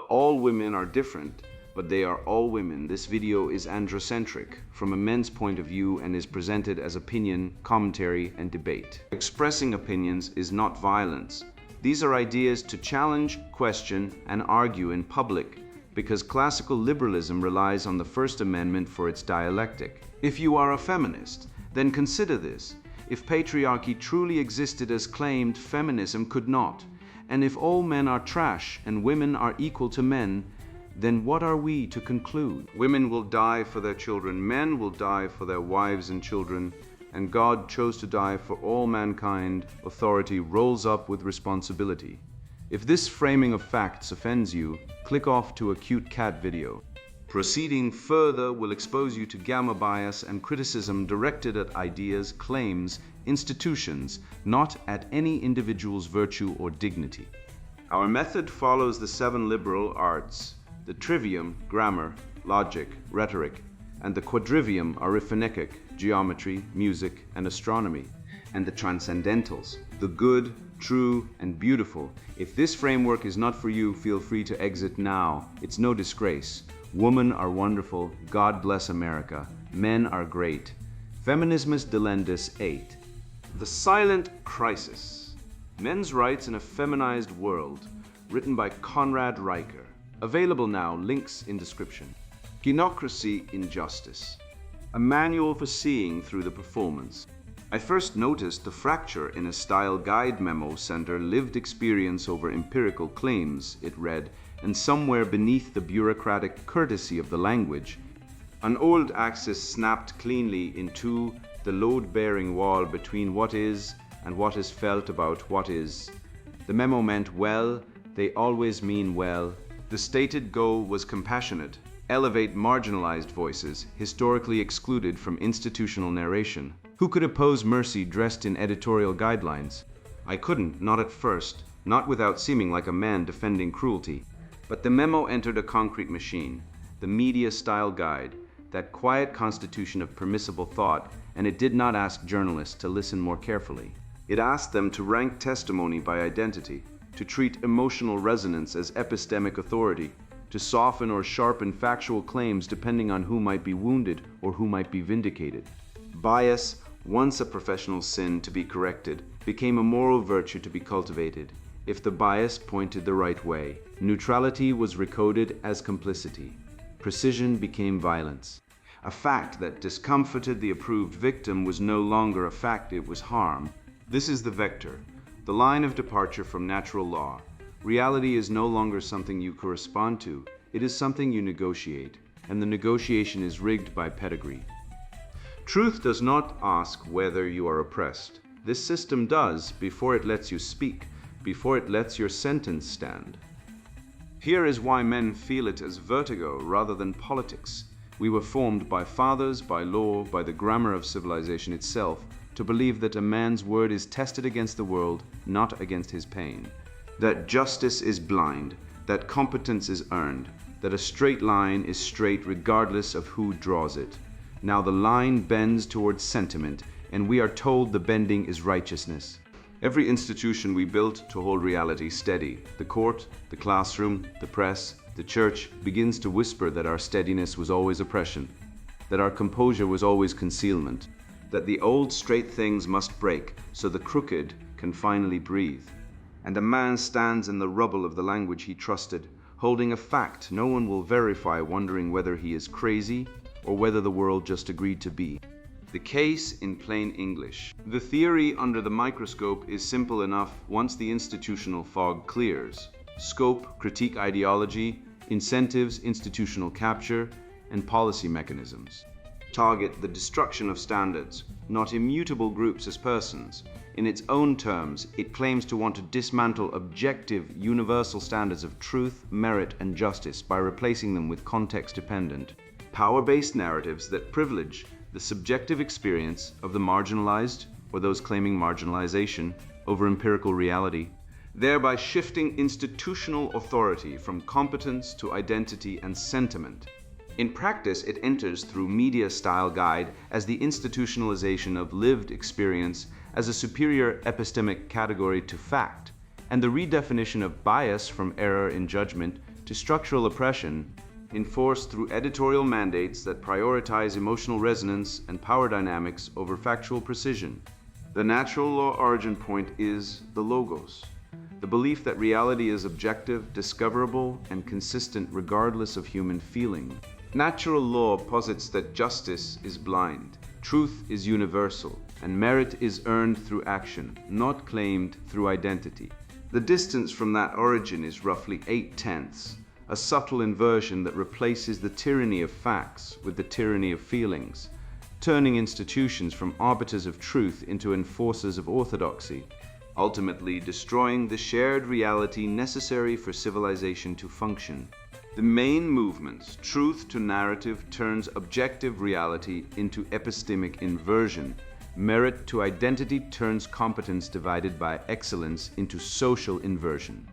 all women are different, but they are all women, this video is androcentric from a men's point of view and is presented as opinion, commentary, and debate. Expressing opinions is not violence. These are ideas to challenge, question, and argue in public, because classical liberalism relies on the First Amendment for its dialectic. If you are a feminist, then consider this. If patriarchy truly existed as claimed, feminism could not. And if all men are trash and women are equal to men, then what are we to conclude? Women will die for their children, men will die for their wives and children, and God chose to die for all mankind. Authority rolls up with responsibility. If this framing of facts offends you, click off to a cute cat video. Proceeding further will expose you to gamma bias and criticism directed at ideas, claims, institutions, not at any individual's virtue or dignity. Our method follows the 7 liberal arts, the trivium, grammar, logic, rhetoric, and the quadrivium, arithmetic, geometry, music, and astronomy, and the transcendentals, the good, true, and beautiful. If this framework is not for you, feel free to exit now. It's no disgrace. Women are wonderful. God bless America. Men are great. Feminismus delendus 8. The Silent Crisis. Men's Rights in a Feminized World, written by Conrad Riker. Available now, links in description. Gynocracy in Justice. A manual for seeing through the performance. I first noticed the fracture in a style guide memo center lived experience over empirical claims, it read, and somewhere beneath the bureaucratic courtesy of the language, an old axis snapped cleanly into the load-bearing wall between what is and what is felt about what is. The memo meant well, they always mean well. The stated goal was compassionate, elevate marginalized voices, historically excluded from institutional narration. Who could oppose mercy dressed in editorial guidelines? I couldn't, not at first, not without seeming like a man defending cruelty. But the memo entered a concrete machine, the media style guide, that quiet constitution of permissible thought, and it did not ask journalists to listen more carefully. It asked them to rank testimony by identity, to treat emotional resonance as epistemic authority, to soften or sharpen factual claims depending on who might be wounded or who might be vindicated. Bias, once a professional sin to be corrected, became a moral virtue to be cultivated, if the bias pointed the right way. Neutrality was recoded as complicity. Precision became violence. A fact that discomforted the approved victim was no longer a fact, it was harm. This is the vector, the line of departure from natural law. Reality is no longer something you correspond to, it is something you negotiate, and the negotiation is rigged by pedigree. Truth does not ask whether you are oppressed. This system does before it lets you speak, before it lets your sentence stand. Here is why men feel it as vertigo rather than politics. We were formed by fathers, by law, by the grammar of civilization itself, to believe that a man's word is tested against the world, not against his pain. That justice is blind, that competence is earned, that a straight line is straight regardless of who draws it. Now the line bends towards sentiment, and we are told the bending is righteousness. Every institution we built to hold reality steady, the court, the classroom, the press, the church, begins to whisper that our steadiness was always oppression, that our composure was always concealment, that the old straight things must break so the crooked can finally breathe. And a man stands in the rubble of the language he trusted, holding a fact no one will verify, wondering whether he is crazy or whether the world just agreed to be. The case in plain English. The theory under the microscope is simple enough once the institutional fog clears. Scope, critique ideology, incentives, institutional capture, and policy mechanisms. Target the destruction of standards, not immutable groups as persons. In its own terms, it claims to want to dismantle objective, universal standards of truth, merit, and justice by replacing them with context-dependent, power-based narratives that privilege the subjective experience of the marginalized or those claiming marginalization over empirical reality, thereby shifting institutional authority from competence to identity and sentiment. In practice, it enters through media style guide as the institutionalization of lived experience as a superior epistemic category to fact, and the redefinition of bias from error in judgment to structural oppression enforced through editorial mandates that prioritize emotional resonance and power dynamics over factual precision. The natural law origin point is the logos, the belief that reality is objective, discoverable, and consistent regardless of human feeling. Natural law posits that justice is blind, truth is universal, and merit is earned through action, not claimed through identity. The distance from that origin is roughly 8/10, a subtle inversion that replaces the tyranny of facts with the tyranny of feelings, turning institutions from arbiters of truth into enforcers of orthodoxy, ultimately destroying the shared reality necessary for civilization to function. The main movements, truth to narrative, turns objective reality into epistemic inversion. Merit to identity turns competence divided by excellence into social inversion.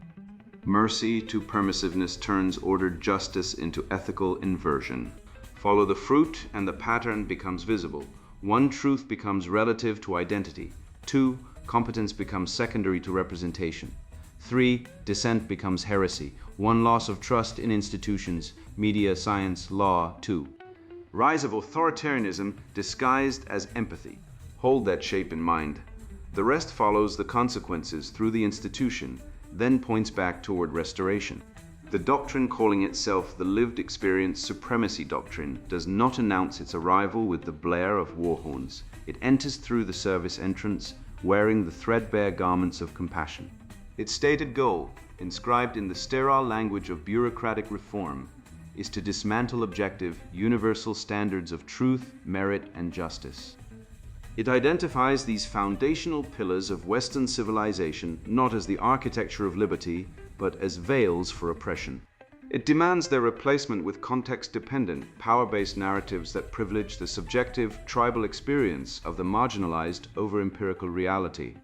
Mercy to permissiveness turns ordered justice into ethical inversion. Follow the fruit and the pattern becomes visible. 1, truth becomes relative to identity. 2, competence becomes secondary to representation. 3, dissent becomes heresy. 1, loss of trust in institutions, media, science, law. 2, rise of authoritarianism disguised as empathy. Hold that shape in mind. The rest follows the consequences through the institution, then points back toward restoration. The doctrine calling itself the lived experience supremacy doctrine does not announce its arrival with the blare of war horns. It enters through the service entrance, wearing the threadbare garments of compassion. Its stated goal, inscribed in the sterile language of bureaucratic reform, is to dismantle objective, universal standards of truth, merit, and justice. It identifies these foundational pillars of Western civilization not as the architecture of liberty, but as veils for oppression. It demands their replacement with context-dependent, power-based narratives that privilege the subjective, tribal experience of the marginalized over empirical reality.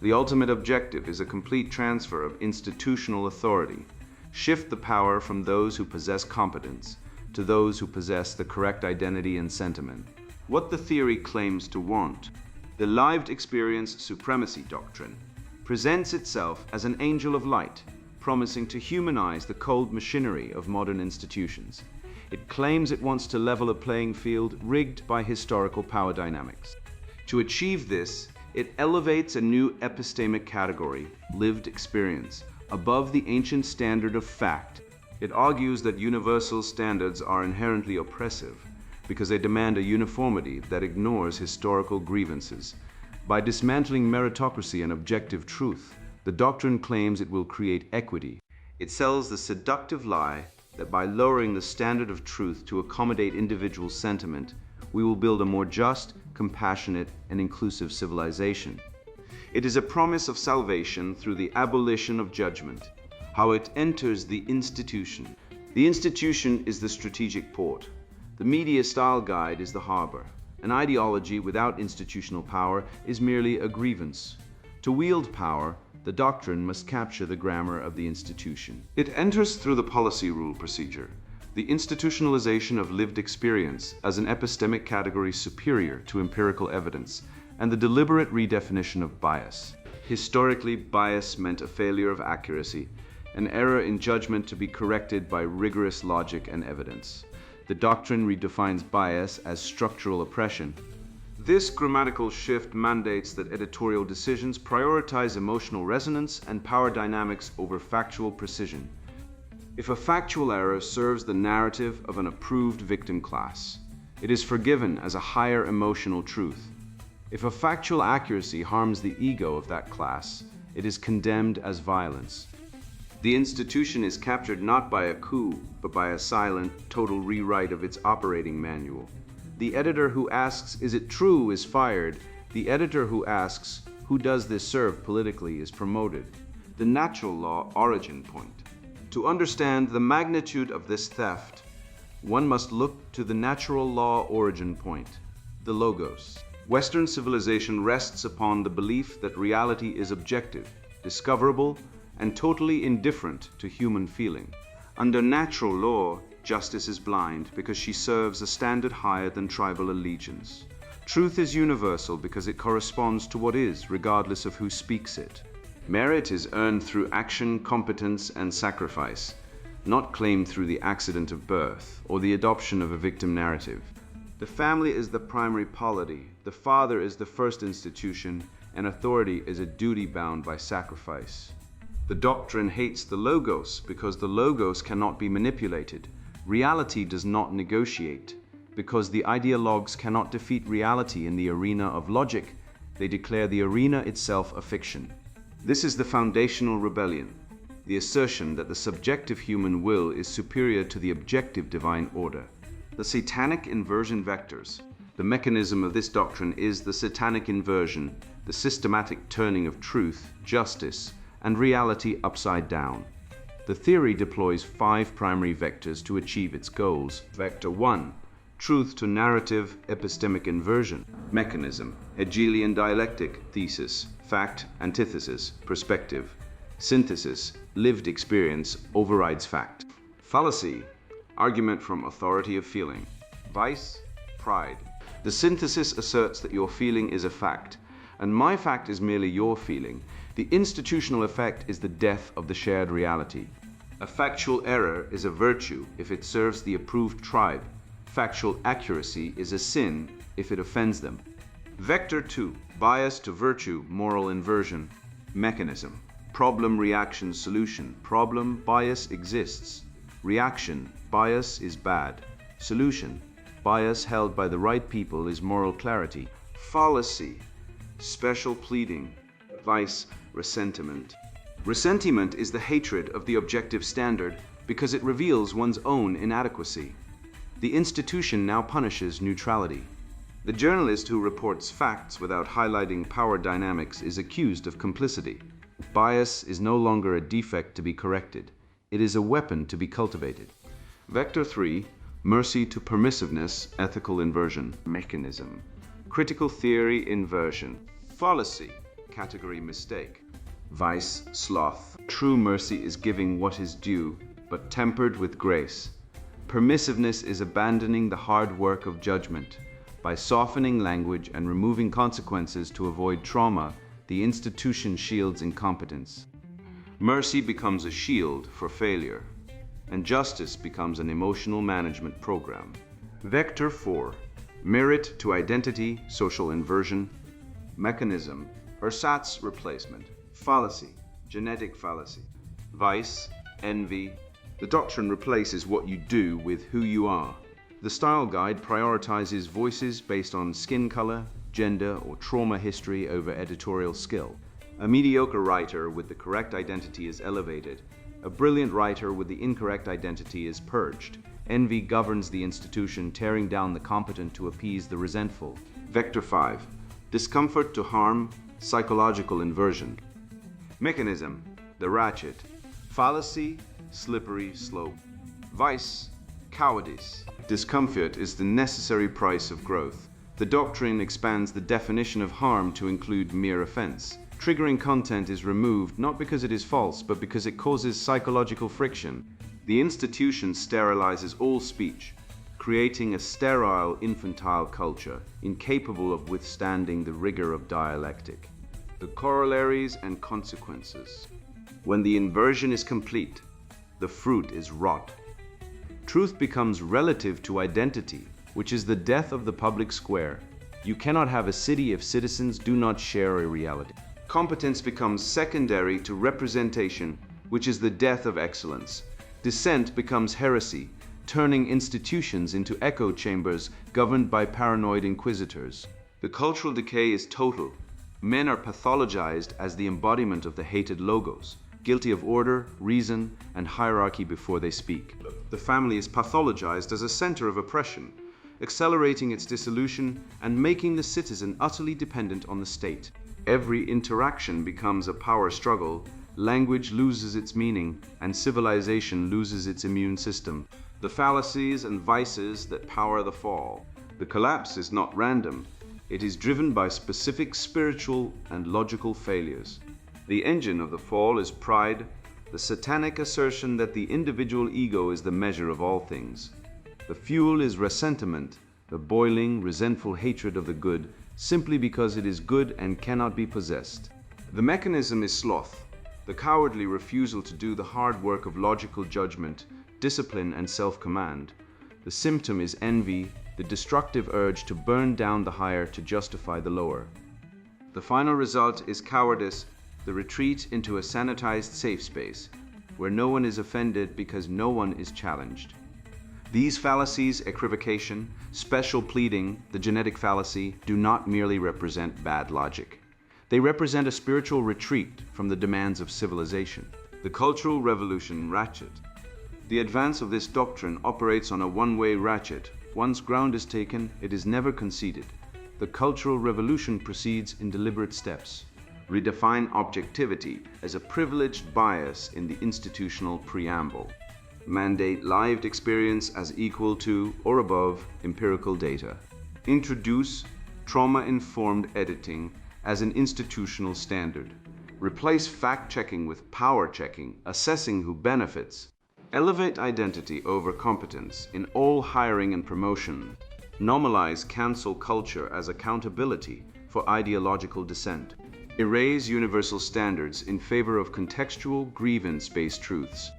The ultimate objective is a complete transfer of institutional authority. Shift the power from those who possess competence to those who possess the correct identity and sentiment. What the theory claims to want, the lived experience supremacy doctrine, presents itself as an angel of light, promising to humanize the cold machinery of modern institutions. It claims it wants to level a playing field rigged by historical power dynamics. To achieve this, it elevates a new epistemic category, lived experience, above the ancient standard of fact. It argues that universal standards are inherently oppressive because they demand a uniformity that ignores historical grievances. By dismantling meritocracy and objective truth, the doctrine claims it will create equity. It sells the seductive lie that by lowering the standard of truth to accommodate individual sentiment, we will build a more just, compassionate, and inclusive civilization. It is a promise of salvation through the abolition of judgment. How it enters the institution. The institution is the strategic port. The media style guide is the harbor. An ideology without institutional power is merely a grievance. To wield power, the doctrine must capture the grammar of the institution. It enters through the policy rule procedure, the institutionalization of lived experience as an epistemic category superior to empirical evidence, and the deliberate redefinition of bias. Historically, bias meant a failure of accuracy, an error in judgment to be corrected by rigorous logic and evidence. The doctrine redefines bias as structural oppression. This grammatical shift mandates that editorial decisions prioritize emotional resonance and power dynamics over factual precision. If a factual error serves the narrative of an approved victim class, it is forgiven as a higher emotional truth. If a factual accuracy harms the ego of that class, it is condemned as violence. The institution is captured not by a coup, but by a silent, total rewrite of its operating manual. The editor who asks, "Is it true?" is fired. The editor who asks, "Who does this serve politically?" is promoted. The natural law origin point. To understand the magnitude of this theft, one must look to the natural law origin point, the logos. Western civilization rests upon the belief that reality is objective, discoverable, and totally indifferent to human feeling. Under natural law, justice is blind because she serves a standard higher than tribal allegiance. Truth is universal because it corresponds to what is, regardless of who speaks it. Merit is earned through action, competence, and sacrifice. not claimed through the accident of birth or the adoption of a victim narrative. The family is the primary polity, the father is the first institution, and authority is a duty bound by sacrifice. The doctrine hates the logos because the logos cannot be manipulated. Reality does not negotiate. Because the ideologues cannot defeat reality in the arena of logic, they declare the arena itself a fiction. This is the foundational rebellion, the assertion that the subjective human will is superior to the objective divine order. The satanic inversion vectors. The mechanism of this doctrine is the satanic inversion, the systematic turning of truth, justice, and reality upside down. The theory deploys 5 primary vectors to achieve its goals. Vector 1. Truth to narrative epistemic inversion. Mechanism. Hegelian dialectic, thesis, fact, antithesis, perspective. Synthesis. Lived experience overrides fact. Fallacy. Argument from authority of feeling. Vice. Pride. The synthesis asserts that your feeling is a fact, and my fact is merely your feeling. The institutional effect is the death of the shared reality. A factual error is a virtue if it serves the approved tribe. Factual accuracy is a sin if it offends them. Vector 2. Bias to virtue, moral inversion. Mechanism. Problem, reaction, solution. Problem, bias exists. Reaction, bias is bad. Solution, bias held by the right people is moral clarity. Fallacy, special pleading. Vice, ressentiment. Ressentiment is the hatred of the objective standard because it reveals one's own inadequacy. The institution now punishes neutrality. The journalist who reports facts without highlighting power dynamics is accused of complicity. Bias is no longer a defect to be corrected. It is a weapon to be cultivated. Vector 3. Mercy to permissiveness, ethical inversion. Mechanism. Critical theory inversion. Fallacy, category mistake. Vice, sloth. True mercy is giving what is due, but tempered with grace. Permissiveness is abandoning the hard work of judgment. By softening language and removing consequences to avoid trauma, the institution shields incompetence. Mercy becomes a shield for failure, and justice becomes an emotional management program. Vector 4. Merit to identity, social inversion. Mechanism. Ersatz replacement. Fallacy, genetic fallacy. Vice, envy. The doctrine replaces what you do with who you are. The style guide prioritizes voices based on skin color, gender, or trauma history over editorial skill. A mediocre writer with the correct identity is elevated. A brilliant writer with the incorrect identity is purged. Envy governs the institution, tearing down the competent to appease the resentful. Vector 5. Discomfort to harm, psychological inversion. Mechanism. The ratchet. Fallacy, slippery slope. Vice, cowardice. Discomfort is the necessary price of growth. The doctrine expands the definition of harm to include mere offense. Triggering content is removed not because it is false, but because it causes psychological friction. The institution sterilizes all speech, creating a sterile, infantile culture, incapable of withstanding the rigor of dialectic. The corollaries and consequences. When the inversion is complete, the fruit is rot. Truth becomes relative to identity, which is the death of the public square. You cannot have a city if citizens do not share a reality. Competence becomes secondary to representation, which is the death of excellence. Dissent becomes heresy, turning institutions into echo chambers governed by paranoid inquisitors. The cultural decay is total. Men are pathologized as the embodiment of the hated logos, guilty of order, reason, and hierarchy before they speak. The family is pathologized as a center of oppression, accelerating its dissolution and making the citizen utterly dependent on the state. Every interaction becomes a power struggle, language loses its meaning, and civilization loses its immune system. The fallacies and vices that power the fall. The collapse is not random. It is driven by specific spiritual and logical failures. The engine of the fall is pride, the satanic assertion that the individual ego is the measure of all things. The fuel is ressentiment, the boiling, resentful hatred of the good, simply because it is good and cannot be possessed. The mechanism is sloth, the cowardly refusal to do the hard work of logical judgment, discipline, and self-command. The symptom is envy, the destructive urge to burn down the higher to justify the lower. The final result is cowardice, the retreat into a sanitized safe space, where no one is offended because no one is challenged. These fallacies, equivocation, special pleading, the genetic fallacy, do not merely represent bad logic. They represent a spiritual retreat from the demands of civilization. The Cultural Revolution ratchet. The advance of this doctrine operates on a one-way ratchet. Once ground is taken, it is never conceded. The Cultural Revolution proceeds in deliberate steps. Redefine objectivity as a privileged bias in the institutional preamble. Mandate lived experience as equal to or above empirical data. Introduce trauma-informed editing as an institutional standard. Replace fact-checking with power-checking, assessing who benefits. Elevate identity over competence in all hiring and promotion. Normalize cancel culture as accountability for ideological dissent. Erase universal standards in favor of contextual, grievance-based truths.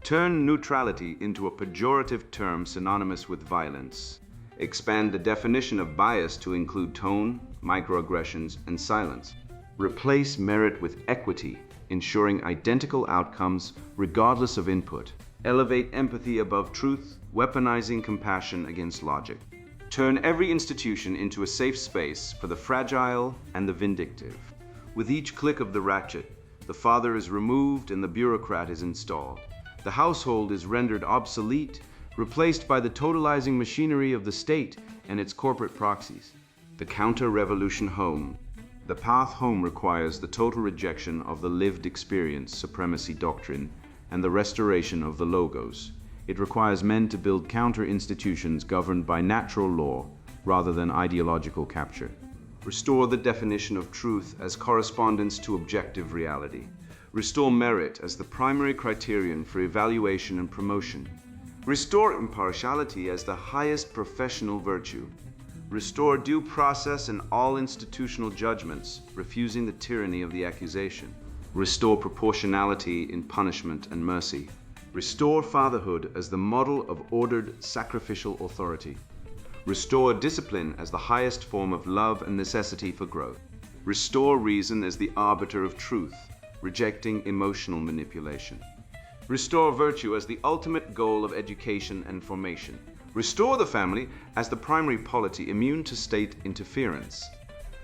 Turn neutrality into a pejorative term synonymous with violence. Expand the definition of bias to include tone, microaggressions, and silence. Replace merit with equity, ensuring identical outcomes regardless of input. Elevate empathy above truth, weaponizing compassion against logic. Turn every institution into a safe space for the fragile and the vindictive. With each click of the ratchet, the father is removed and the bureaucrat is installed. The household is rendered obsolete, replaced by the totalizing machinery of the state and its corporate proxies. The counter-revolution home. The path home requires the total rejection of the lived experience supremacy doctrine and the restoration of the logos. It requires men to build counter-institutions governed by natural law rather than ideological capture. Restore the definition of truth as correspondence to objective reality. Restore merit as the primary criterion for evaluation and promotion. Restore impartiality as the highest professional virtue. Restore due process in all institutional judgments, refusing the tyranny of the accusation. Restore proportionality in punishment and mercy. Restore fatherhood as the model of ordered sacrificial authority. Restore discipline as the highest form of love and necessity for growth. Restore reason as the arbiter of truth, rejecting emotional manipulation. Restore virtue as the ultimate goal of education and formation. Restore the family as the primary polity immune to state interference.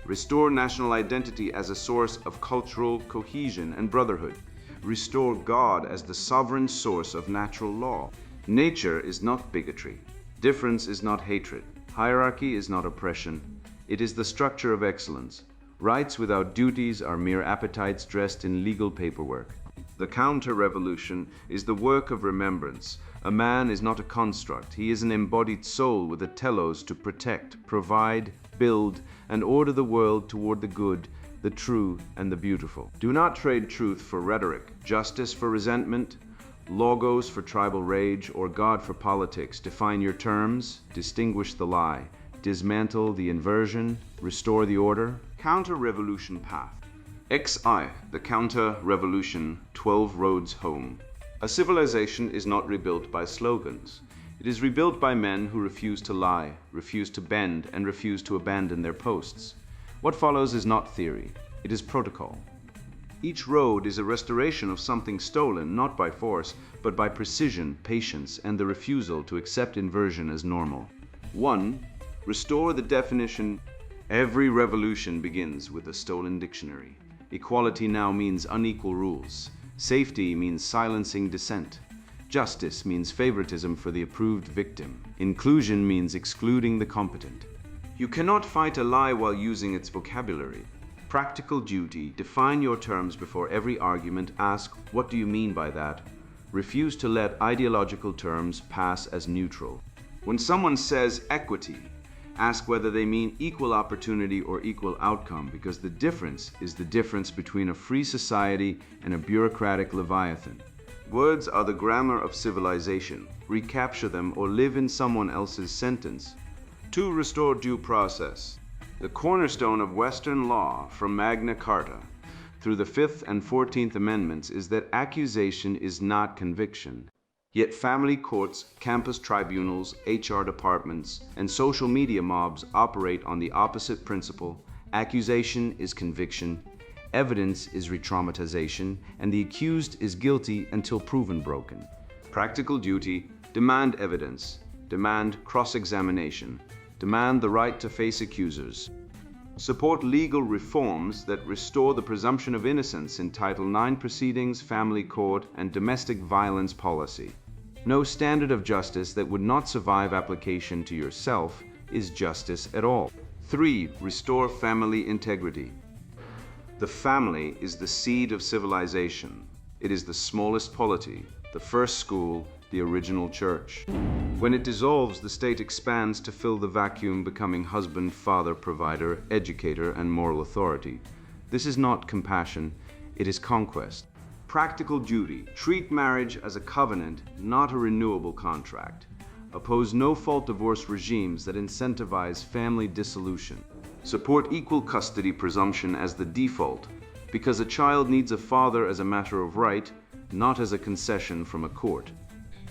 Restore national identity as a source of cultural cohesion and brotherhood. Restore God as the sovereign source of natural law. Nature is not bigotry. Difference is not hatred. Hierarchy is not oppression. It is the structure of excellence. Rights without duties are mere appetites dressed in legal paperwork. The counter-revolution is the work of remembrance. A man is not a construct. He is an embodied soul with a telos to protect, provide, build, and order the world toward the good, the true, and the beautiful. Do not trade truth for rhetoric, justice for resentment, logos for tribal rage, or God for politics. Define your terms, distinguish the lie, dismantle the inversion, restore the order. Counter-revolution path. XI, the counter-revolution 12 roads home. A civilization is not rebuilt by slogans. It is rebuilt by men who refuse to lie, refuse to bend, and refuse to abandon their posts. What follows is not theory, it is protocol. Each road is a restoration of something stolen, not by force, but by precision, patience, and the refusal to accept inversion as normal. 1. Restore the definition. Every revolution begins with a stolen dictionary. Equality now means unequal rules. Safety means silencing dissent. Justice means favoritism for the approved victim. Inclusion means excluding the competent. You cannot fight a lie while using its vocabulary. Practical duty, define your terms before every argument, ask, what do you mean by that? Refuse to let ideological terms pass as neutral. When someone says equity, ask whether they mean equal opportunity or equal outcome, because the difference is the difference between a free society and a bureaucratic leviathan. Words are the grammar of civilization. Recapture them or live in someone else's sentence. 2. Restore due process. The cornerstone of Western law from Magna Carta through the Fifth and 14th Amendments is that accusation is not conviction. Yet family courts, campus tribunals, HR departments, and social media mobs operate on the opposite principle. Accusation is conviction, evidence is re-traumatization, and the accused is guilty until proven broken. Practical duty: demand evidence, demand cross-examination, demand the right to face accusers. Support legal reforms that restore the presumption of innocence in Title IX proceedings, family court, and domestic violence policy. No standard of justice that would not survive application to yourself is justice at all. 3. Restore family integrity. The family is the seed of civilization. It is the smallest polity, the first school, the original church. When it dissolves, the state expands to fill the vacuum, becoming husband, father, provider, educator, and moral authority. This is not compassion, it is conquest. Practical duty: treat marriage as a covenant, not a renewable contract. Oppose no-fault divorce regimes that incentivize family dissolution. Support equal custody presumption as the default, because a child needs a father as a matter of right, not as a concession from a court.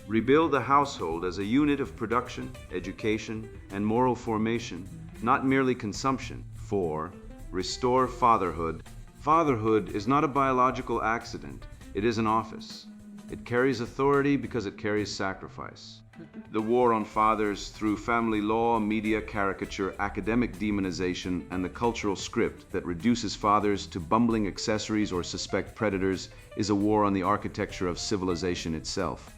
Rebuild the household as a unit of production, education, and moral formation, not merely consumption. 4. Restore fatherhood. Fatherhood is not a biological accident, it is an office. It carries authority because it carries sacrifice. The war on fathers through family law, media caricature, academic demonization, and the cultural script that reduces fathers to bumbling accessories or suspect predators is a war on the architecture of civilization itself.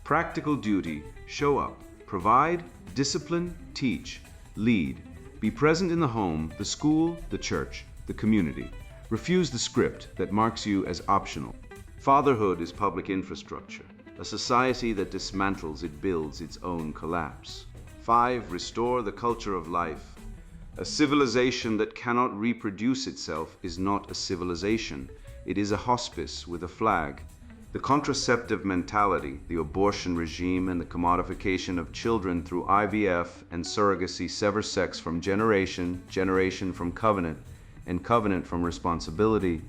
Practical duty: show up, provide, discipline, teach, lead. Be present in the home, the school, the church, the community. Refuse the script that marks you as optional. Fatherhood is public infrastructure. A society that dismantles it builds its own collapse. 5. Restore the culture of life. A civilization that cannot reproduce itself is not a civilization. It is a hospice with a flag. The contraceptive mentality, the abortion regime, and the commodification of children through IVF and surrogacy sever sex from generation, generation from covenant, and covenant from responsibility.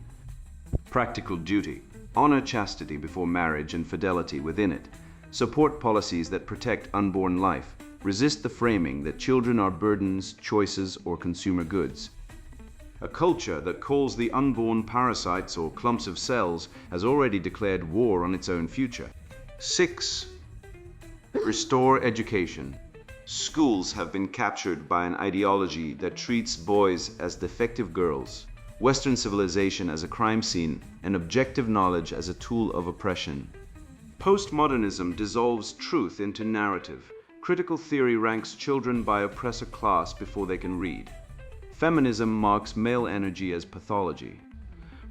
Practical duty: honor chastity before marriage and fidelity within it. Support policies that protect unborn life. Resist the framing that children are burdens, choices, or consumer goods. A culture that calls the unborn parasites or clumps of cells has already declared war on its own future. 6. Restore education. Schools have been captured by an ideology that treats boys as defective girls, Western civilization as a crime scene, and objective knowledge as a tool of oppression. Postmodernism dissolves truth into narrative. Critical theory ranks children by oppressor class before they can read. Feminism marks male energy as pathology.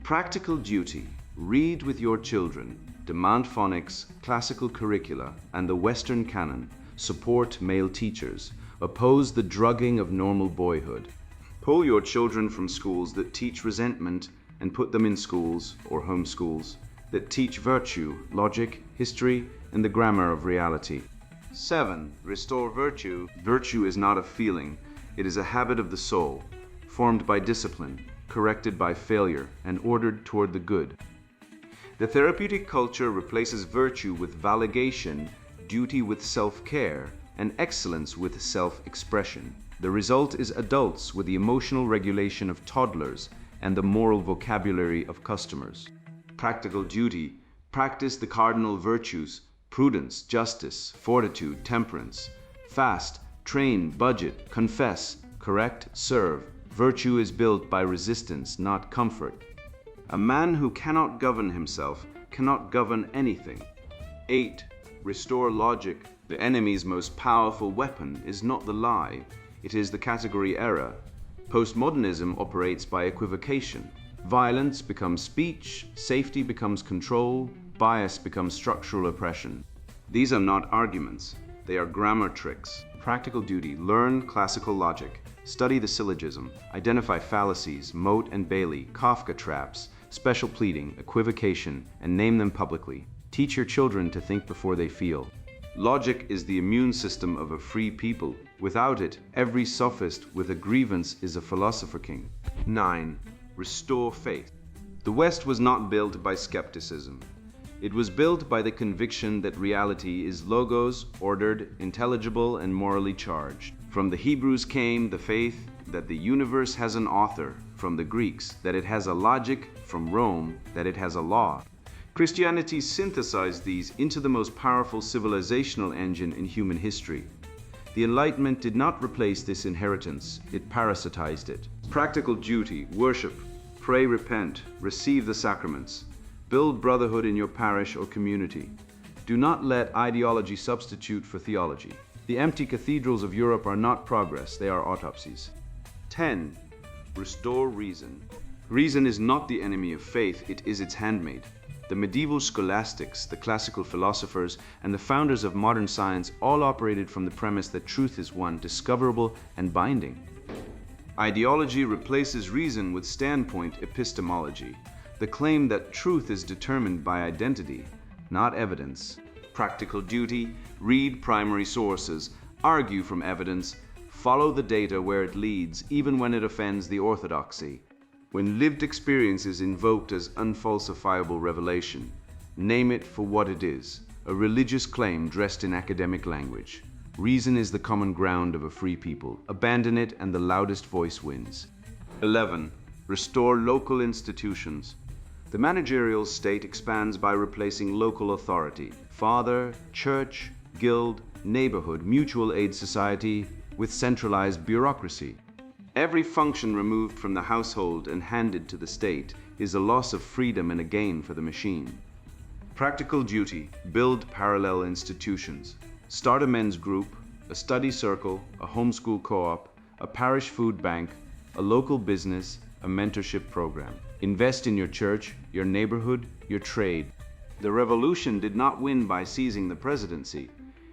Practical duty: read with your children, demand phonics, classical curricula, and the Western canon. Support male teachers. Oppose the drugging of normal boyhood. Pull your children from schools that teach resentment and put them in schools, or home schools, that teach virtue, logic, history, and the grammar of reality. 7. Restore virtue. Virtue is not a feeling, it is a habit of the soul, formed by discipline, corrected by failure, and ordered toward the good. The therapeutic culture replaces virtue with validation, duty with self-care, and excellence with self-expression. The result is adults with the emotional regulation of toddlers and the moral vocabulary of customers. Practical duty: practice the cardinal virtues: prudence, justice, fortitude, temperance. Fast, train, budget, confess, correct, serve. Virtue is built by resistance, not comfort. A man who cannot govern himself cannot govern anything. 8. Restore logic. The enemy's most powerful weapon is not the lie, it is the category error. Postmodernism operates by equivocation. Violence becomes speech, safety becomes control, bias becomes structural oppression. These are not arguments, they are grammar tricks. Practical duty: learn classical logic. Study the syllogism, identify fallacies, Moat and Bailey, Kafka traps, special pleading, equivocation, and name them publicly. Teach your children to think before they feel. Logic is the immune system of a free people. Without it, every sophist with a grievance is a philosopher king. 9. Restore faith. The West was not built by skepticism. It was built by the conviction that reality is logos, ordered, intelligible, and morally charged. From the Hebrews came the faith that the universe has an author, from the Greeks that it has a logic, from Rome that it has a law. Christianity synthesized these into the most powerful civilizational engine in human history. The Enlightenment did not replace this inheritance, it parasitized it. Practical duty, worship, pray, repent, receive the sacraments, build brotherhood in your parish or community. Do not let ideology substitute for theology. The empty cathedrals of Europe are not progress, they are autopsies. 10. Restore reason. Reason is not the enemy of faith, it is its handmaid. The medieval scholastics, the classical philosophers, and the founders of modern science all operated from the premise that truth is one, discoverable and binding. Ideology replaces reason with standpoint epistemology, the claim that truth is determined by identity, not evidence. Practical duty, read primary sources, argue from evidence, follow the data where it leads, even when it offends the orthodoxy. When lived experience is invoked as unfalsifiable revelation, name it for what it is, a religious claim dressed in academic language. Reason is the common ground of a free people. Abandon it and the loudest voice wins. 11. Restore local institutions. The managerial state expands by replacing local authority, father, church, guild, neighborhood, mutual aid society, with centralized bureaucracy. Every function removed from the household and handed to the state is a loss of freedom and a gain for the machine. Practical duty, build parallel institutions. Start a men's group, a study circle, a homeschool co-op, a parish food bank, a local business, a mentorship program. Invest in your church, your neighborhood, your trade. The revolution did not win by seizing the presidency.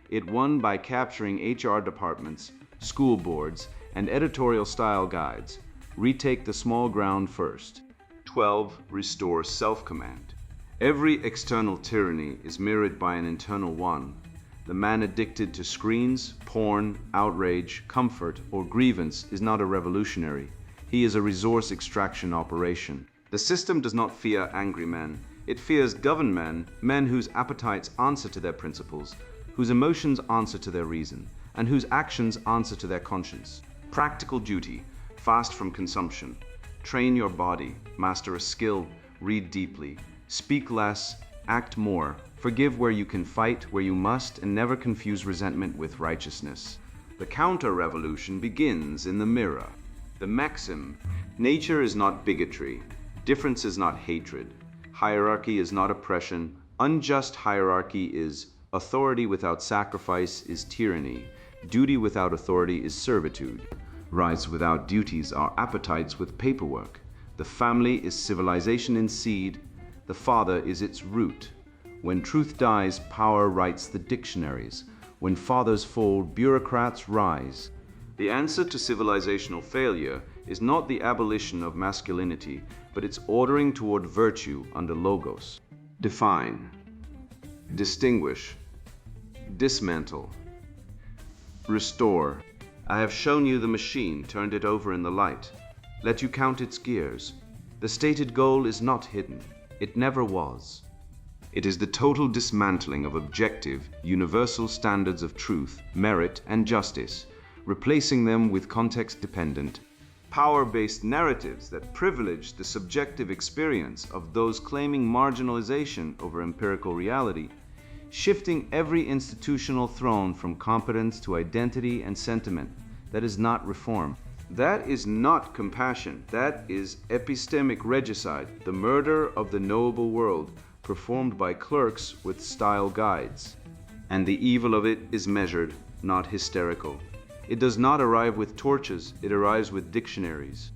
It won by capturing HR departments, school boards, and editorial style guides. Retake the small ground first. 12. Restore self-command. Every external tyranny is mirrored by an internal one. The man addicted to screens, porn, outrage, comfort, or grievance is not a revolutionary. He is a resource extraction operation. The system does not fear angry men. It fears governed men, men whose appetites answer to their principles, whose emotions answer to their reason, and whose actions answer to their conscience. Practical duty, fast from consumption. Train your body, master a skill, read deeply, speak less, act more, forgive where you can, fight where you must, and never confuse resentment with righteousness. The counter-revolution begins in the mirror. The maxim, nature is not bigotry, difference is not hatred, hierarchy is not oppression, unjust hierarchy is authority without sacrifice is tyranny, duty without authority is servitude. Rights without duties are appetites with paperwork. The family is civilization in seed. The father is its root. When truth dies, power writes the dictionaries. When fathers fall, bureaucrats rise. The answer to civilizational failure is not the abolition of masculinity, but its ordering toward virtue under logos. Define, distinguish, dismantle, restore. I have shown you the machine, turned it over in the light. Let you count its gears. The stated goal is not hidden. It never was. It is the total dismantling of objective, universal standards of truth, merit, and justice, replacing them with context-dependent, power-based narratives that privilege the subjective experience of those claiming marginalization over empirical reality, shifting every institutional throne from competence to identity and sentiment. That is not reform. That is not compassion. That is epistemic regicide, the murder of the knowable world, performed by clerks with style guides. And the evil of it is measured, not hysterical. It does not arrive with torches, it arrives with dictionaries.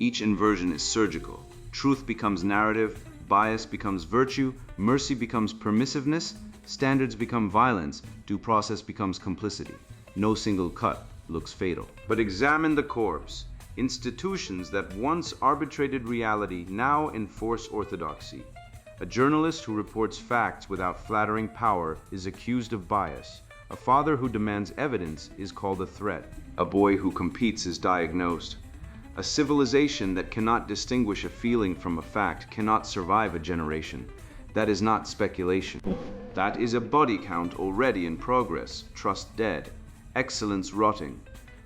Each inversion is surgical. Truth becomes narrative, bias becomes virtue, mercy becomes permissiveness, standards become violence, due process becomes complicity. No single cut looks fatal. But examine the corpse. Institutions that once arbitrated reality now enforce orthodoxy. A journalist who reports facts without flattering power is accused of bias. A father who demands evidence is called a threat. A boy who competes is diagnosed. A civilization that cannot distinguish a feeling from a fact cannot survive a generation. That is not speculation. That is a body count already in progress, trust dead, excellence rotting,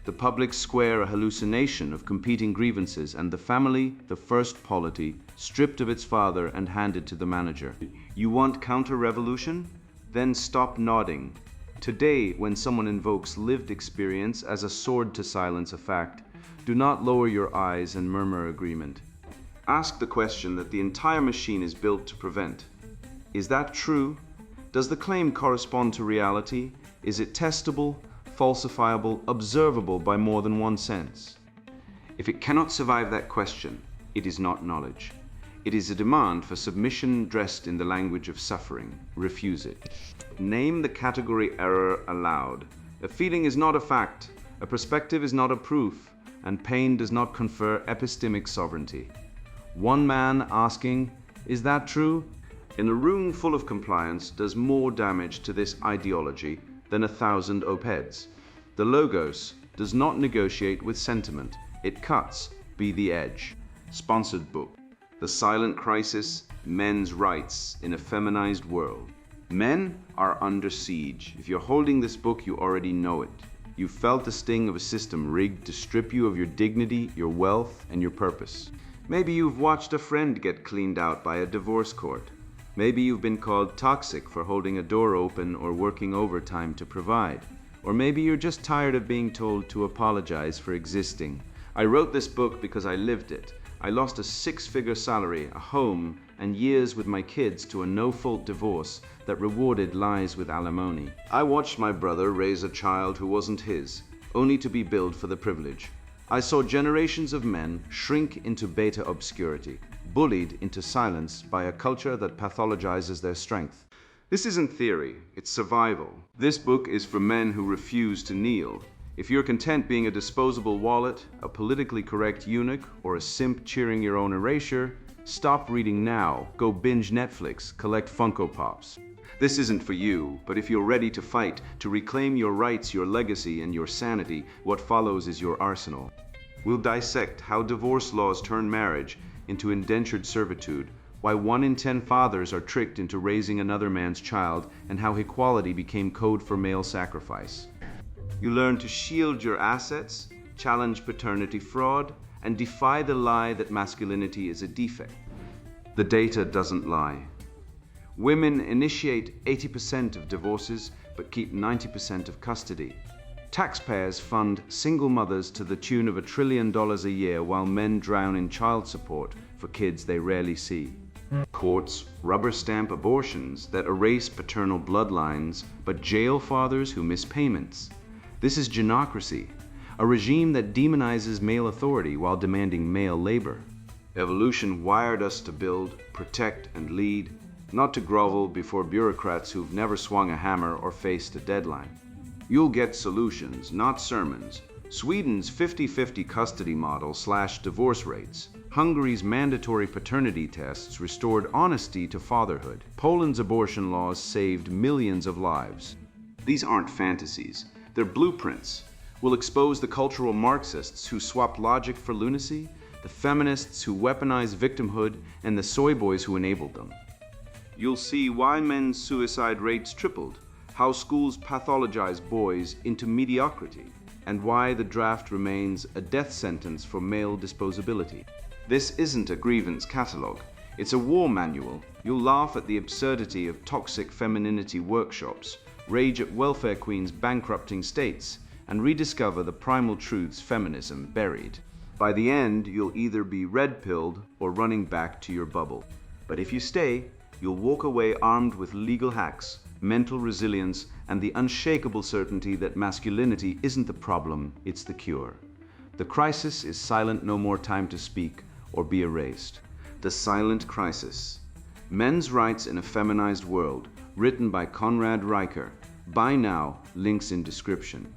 the public square a hallucination of competing grievances, and the family, the first polity, stripped of its father and handed to the manager. You want counter-revolution? Then stop nodding. Today, when someone invokes lived experience as a sword to silence a fact, do not lower your eyes and murmur agreement. Ask the question that the entire machine is built to prevent. Is that true? Does the claim correspond to reality? Is it testable, falsifiable, observable by more than one sense? If it cannot survive that question, it is not knowledge. It is a demand for submission dressed in the language of suffering. Refuse it. Name the category error aloud. A feeling is not a fact, a perspective is not a proof, and pain does not confer epistemic sovereignty. One man asking, "Is that true?" in a room full of compliance does more damage to this ideology than 1,000 op-eds. The Logos does not negotiate with sentiment. It cuts, be the edge. Sponsored book. The Silent Crisis, Men's Rights in a Feminized World. Men are under siege. If you're holding this book, you already know it. You felt the sting of a system rigged to strip you of your dignity, your wealth, and your purpose. Maybe you've watched a friend get cleaned out by a divorce court. Maybe you've been called toxic for holding a door open or working overtime to provide. Or maybe you're just tired of being told to apologize for existing. I wrote this book because I lived it. I lost a 6-figure salary, a home, and years with my kids to a no-fault divorce that rewarded lies with alimony. I watched my brother raise a child who wasn't his, only to be billed for the privilege. I saw generations of men shrink into beta obscurity, bullied into silence by a culture that pathologizes their strength. This isn't theory, it's survival. This book is for men who refuse to kneel. If you're content being a disposable wallet, a politically correct eunuch, or a simp cheering your own erasure, stop reading now, go binge Netflix, collect Funko Pops. This isn't for you, but if you're ready to fight, to reclaim your rights, your legacy, and your sanity, what follows is your arsenal. We'll dissect how divorce laws turn marriage into indentured servitude, why 1 in 10 fathers are tricked into raising another man's child, and how equality became code for male sacrifice. You learn to shield your assets, challenge paternity fraud, and defy the lie that masculinity is a defect. The data doesn't lie. Women initiate 80% of divorces, but keep 90% of custody. Taxpayers fund single mothers to the tune of $1 trillion a year while men drown in child support for kids they rarely see. Courts rubber stamp abortions that erase paternal bloodlines, but jail fathers who miss payments. This is genocracy, a regime that demonizes male authority while demanding male labor. Evolution wired us to build, protect, and lead, not to grovel before bureaucrats who've never swung a hammer or faced a deadline. You'll get solutions, not sermons. Sweden's 50-50 custody model slashed divorce rates. Hungary's mandatory paternity tests restored honesty to fatherhood. Poland's abortion laws saved millions of lives. These aren't fantasies. They're blueprints. We'll expose the cultural Marxists who swapped logic for lunacy, the feminists who weaponized victimhood, and the soy boys who enabled them. You'll see why men's suicide rates tripled, how schools pathologize boys into mediocrity, and why the draft remains a death sentence for male disposability. This isn't a grievance catalog. It's a war manual. You'll laugh at the absurdity of toxic femininity workshops, rage at welfare queens bankrupting states, and rediscover the primal truths feminism buried. By the end, you'll either be red-pilled or running back to your bubble. But if you stay, you'll walk away armed with legal hacks, mental resilience, and the unshakable certainty that masculinity isn't the problem, it's the cure. The crisis is silent, no more time to speak or be erased. The Silent Crisis. Men's Rights in a Feminized World, written by Conrad Reicher. Buy now, links in description.